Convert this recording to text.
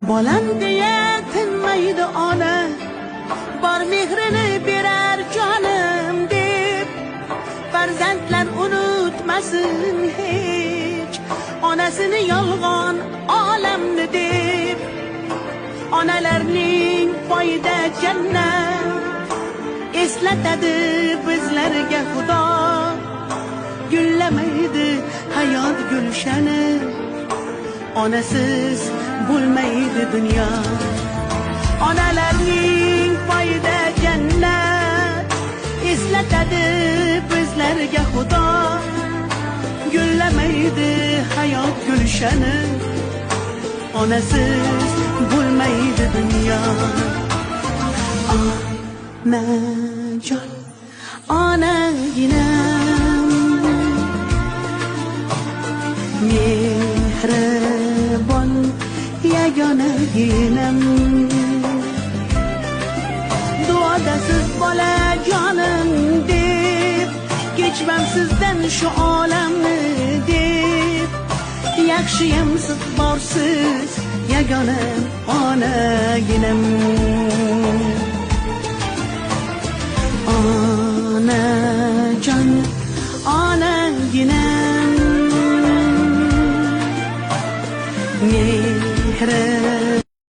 bolam deya tinmaydi ona, bor mehrini berar jonim deb, farzandlar unutmasin hech onasini yolg'on olamni deb. Onalarning poyida jannat eslatadi bizlarga Xudo, gullamaydi hayot gulshani, onasiz bo'lmaydi dunyo. Onalarning poyida jannat eslatadi bizlarga Xudo, gullamaydi hayot gulshani, onasiz bo'lmaydi dunyo. Onajon, onaginam, mehribon yagonaginam, duodasiz bolajonim deb, kechmam sizdan shu olamni deb. Yaxshiyam siz borsiz yagona onaginam.